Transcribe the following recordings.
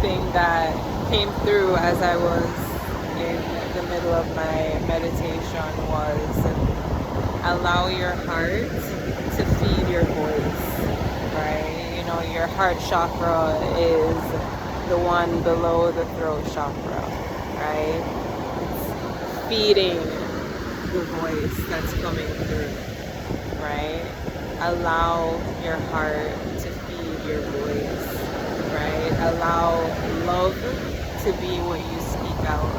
thing that came through as I was in the middle of my meditation was allow your heart to feed your voice, right? You know, your heart chakra is the one below the throat chakra, right? It's feeding the voice that's coming through, right? Allow your heart to feed your voice, right? Allow love to be what you speak out,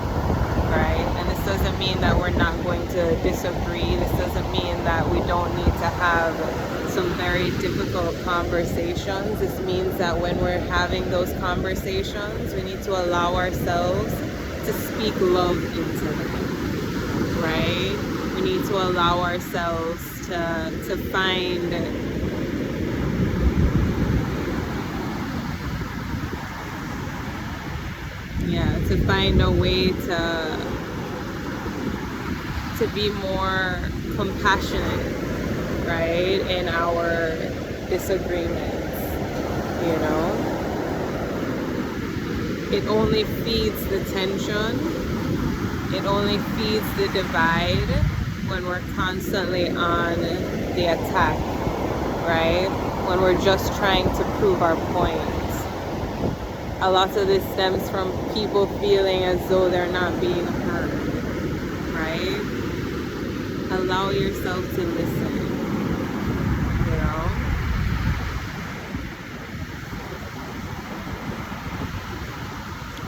right? And this doesn't mean that we're not going to disagree. This doesn't mean that we don't need to have some very difficult conversations. This means that when we're having those conversations, we need to allow ourselves to speak love into them, right? We need to allow ourselves to find a way to be more compassionate, right, in our disagreements. You know, it only feeds the tension, it only feeds the divide when we're constantly on the attack, right? When we're just trying to prove our point. A lot of this stems from people feeling as though they're not being heard, right? Allow yourself to listen, you know?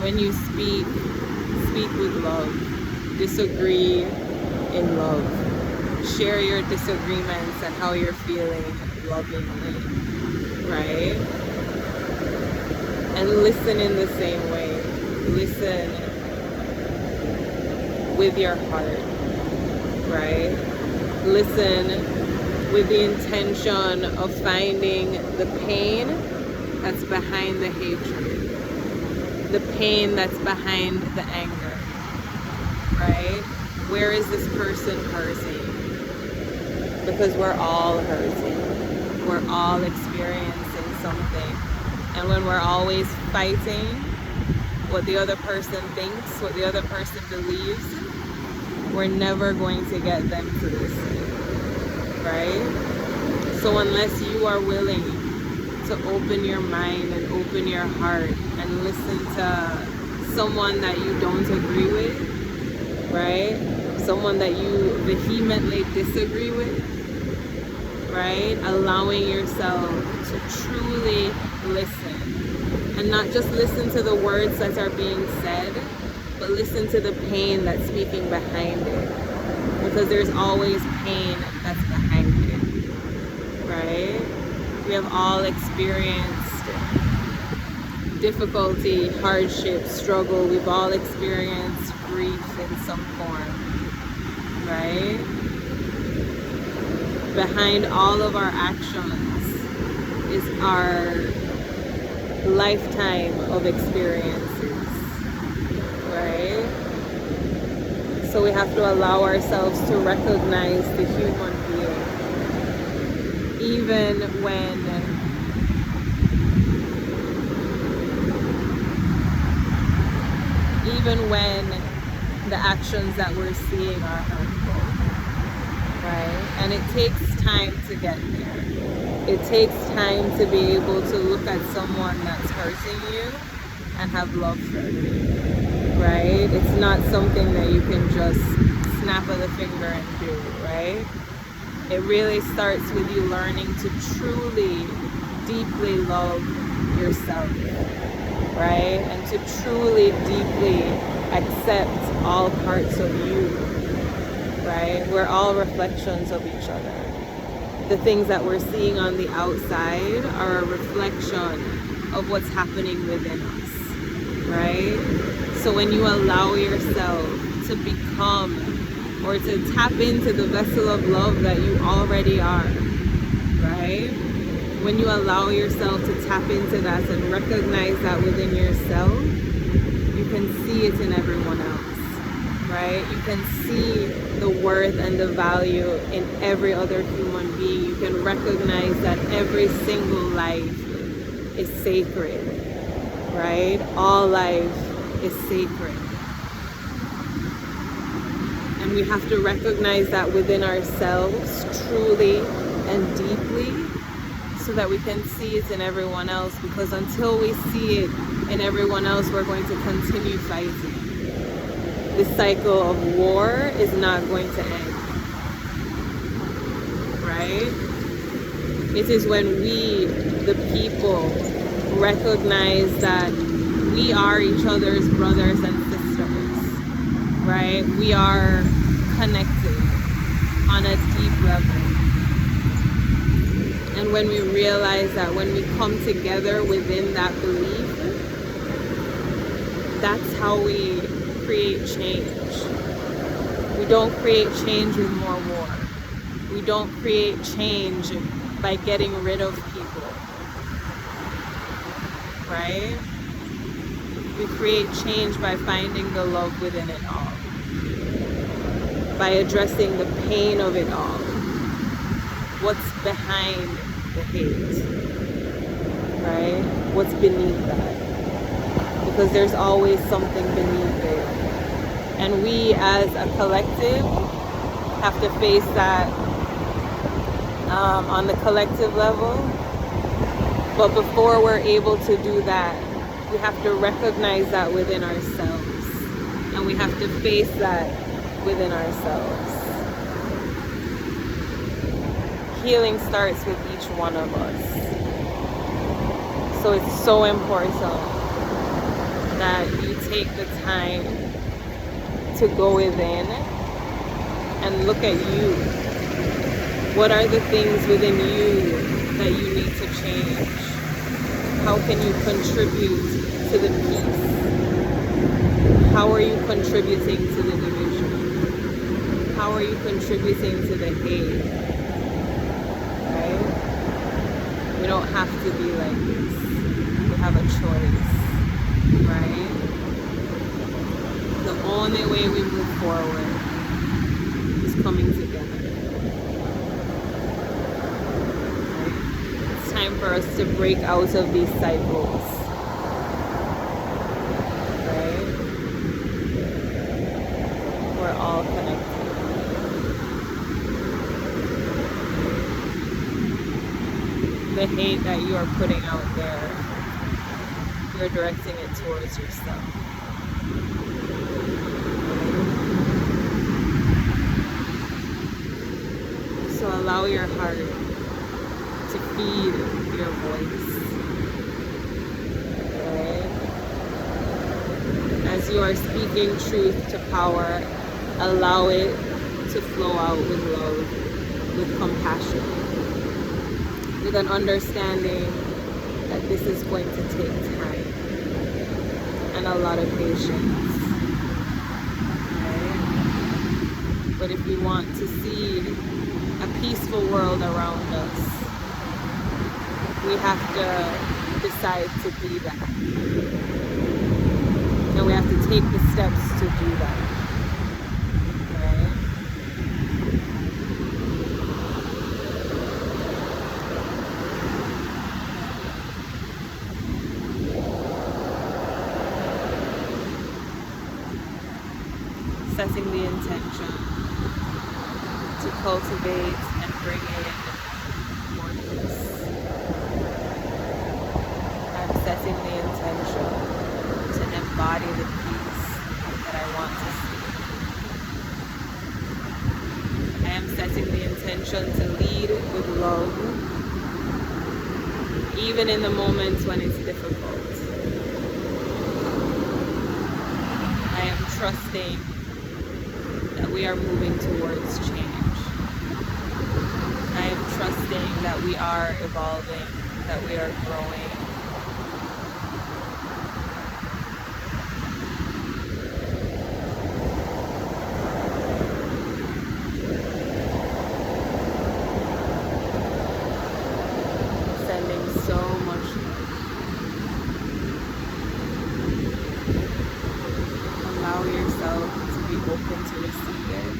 When you speak with love. Disagree in love. Share your disagreements and how you're feeling lovingly, right? And listen in the same way. Listen with your heart, right? Listen with the intention of finding the pain that's behind the hatred, the pain that's behind the anger, right? Where is this person hurting? Because we're all hurting. We're all experiencing something. And when we're always fighting what the other person thinks, what the other person believes, we're never going to get them to listen, right? So unless you are willing to open your mind and open your heart and listen to someone that you don't agree with, right? Someone that you vehemently disagree with, right? Allowing yourself to truly listen, and not just listen to the words that are being said, but listen to the pain that's speaking behind it, because there's always pain that's behind it, right? We have all experienced difficulty, hardship, struggle. We've all experienced grief in some form, right? Behind all of our actions is our lifetime of experiences, right? So we have to allow ourselves to recognize the human being, even when the actions that we're seeing are hurtful, right? And it takes time to get there. It takes time to be able to look at someone that's hurting you and have love for them, right? It's not something that you can just snap of the finger and do, right? It really starts with you learning to truly, deeply love yourself, right? And to truly, deeply accept all parts of you, right? We're all reflections of each other. The things that we're seeing on the outside are a reflection of what's happening within us, right? So when you allow yourself to become or to tap into the vessel of love that you already are, right? When you allow yourself to tap into that and recognize that within yourself, you can see it in everyone else, right? You can see the worth and the value in every other human being. You can recognize that every single life is sacred, right? All life is sacred. And we have to recognize that within ourselves, truly and deeply, so that we can see it in everyone else. Because until we see it in everyone else, we're going to continue fighting. This cycle of war is not going to end, right? It is when we, the people, recognize that we are each other's brothers and sisters, right? We are connected on a deep level. And when we realize that, when we come together within that belief, that's how we create change. We don't create change with more war. We don't create change by getting rid of people, right? We create change by finding the love within it all, by addressing the pain of it all. What's behind the hate, right? What's beneath that? Because there's always something beneath it. And we as a collective have to face that on the collective level. But before we're able to do that, we have to recognize that within ourselves. And we have to face that within ourselves. Healing starts with each one of us. So it's so important that you take the time to go within and look at you. What are the things within you that you need to change? How can you contribute to the peace? How are you contributing to the division? How are you contributing to the hate? Right? We don't have to be like this. We have a choice, right? The only way we move forward is coming together. Right? It's time for us to break out of these cycles. Right? We're all connected. The hate that you are putting out there, you're directing it towards yourself. So allow your heart to feed your voice. Okay? As you are speaking truth to power, allow it to flow out with love, with compassion, with an understanding that this is going to take time and a lot of patience. Right? But if we want to see a peaceful world around us, we have to decide to be that. And we have to take the steps to do that. Right? Setting the intention to cultivate and bring in more peace. I'm setting the intention to embody the peace that I want to see. I am setting the intention to lead with love, even in the moments when it's difficult. I am trusting that we are moving towards change. I am trusting that we are evolving, that we are growing. Sending so much love. Allow yourself to be open to receive it.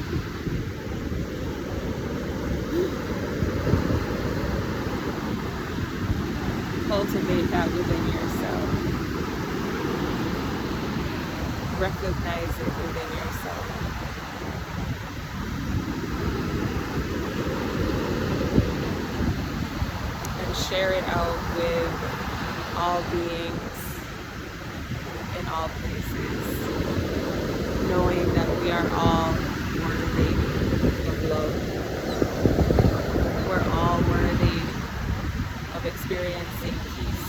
Cultivate that within yourself. recognize it within yourself. And share it out with all beings in all places, knowing that we are all worthy of love. We're all worthy of experiencing peace.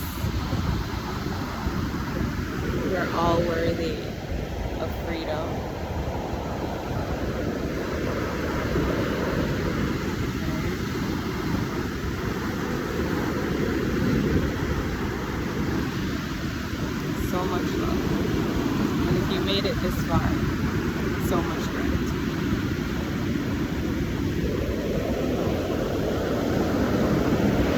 We're all worthy of freedom. So much love. And if you made it this far, so much